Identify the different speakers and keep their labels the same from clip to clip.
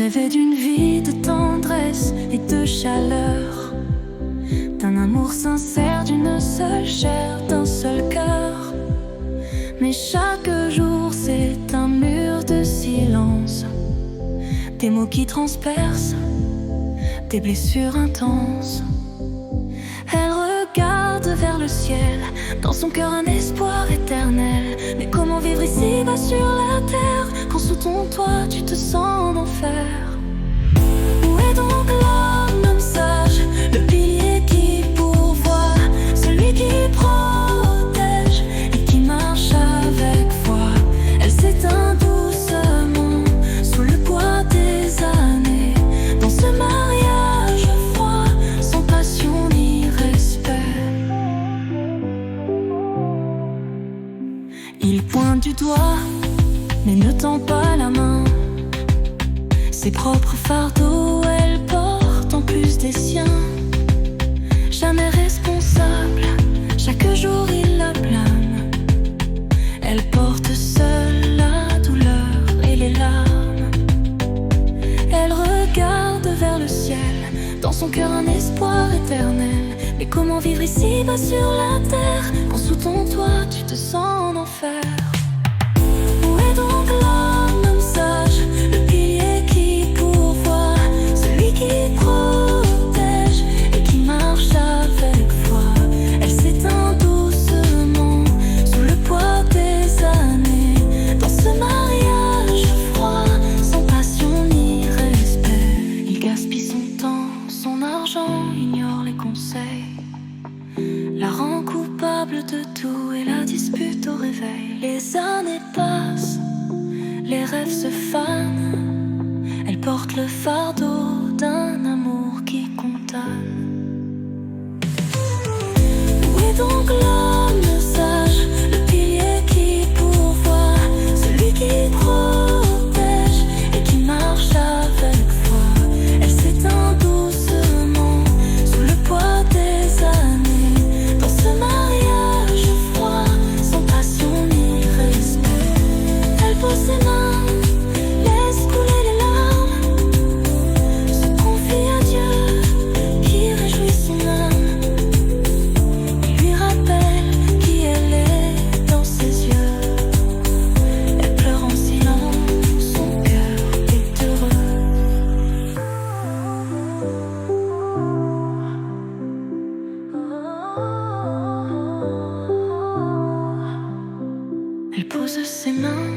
Speaker 1: rêvait d'une vie de tendresse et de chaleur, d'un amour sincère, d'une seule chair, d'un seul cœur. Mais chaque jour c'est un mur de silence, des mots qui transpercent, des blessures intenses. Elle regarde vers le ciel, dans son cœur un espoir éternel. Mais comment vivre ici-bas sur la terre, quand sous ton toit tu te sens en enfer? Où est donc l'homme sage, le pilier qui pourvoit, celui qui protège et qui marche avec foi? Elle s'éteint doucement sous le poids des années, dans ce mariage froid, sans passion ni respect. Il pointe du doigt, mais ne tend pas la main. Ses propres fardeaux, elle porte en plus des siens. Jamais responsable, chaque jour il la blâme. Elle porte seule la douleur et les larmes. Elle regarde vers le ciel, dans son cœur un espoir éternel. Mais comment vivre ici-bas sur la terre, quand sous ton toit tu te sens en enfer? Où est donc l'homme sage, le pilier qui pourvoit, celui qui protège et qui marche avec foi? Elle s'éteint doucement sous le poids des années, dans ce mariage froid, sans passion ni respect. Il gaspille son temps, son argent, ignore les conseils, la rend coupable de tout et la dispute au réveil. Les années passent, les rêves se fanent, elle porte le fardeau d'un amour qui condamne. Où est donc l'homme sage, le pilier qui pourvoit, celui qui protège et qui marche avec foi? Elle s'éteint doucement sous le poids des années, dans ce mariage froid, sans passion ni respect. Elle pose ses mains, laisse couler les larmes, se confie à Dieu qui réjouit son âme. Il lui rappelle qui elle est dans ses yeux. Elle pleure en silence, son cœur est heureux. Elle pose ses mains,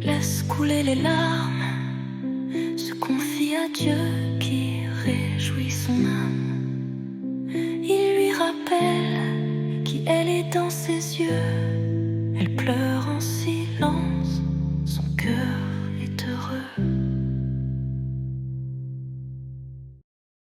Speaker 1: laisse couler les larmes, se confie à Dieu qui réjouit son âme. Il lui rappelle qui elle est dans ses yeux. Elle pleure en silence, son cœur est heureux.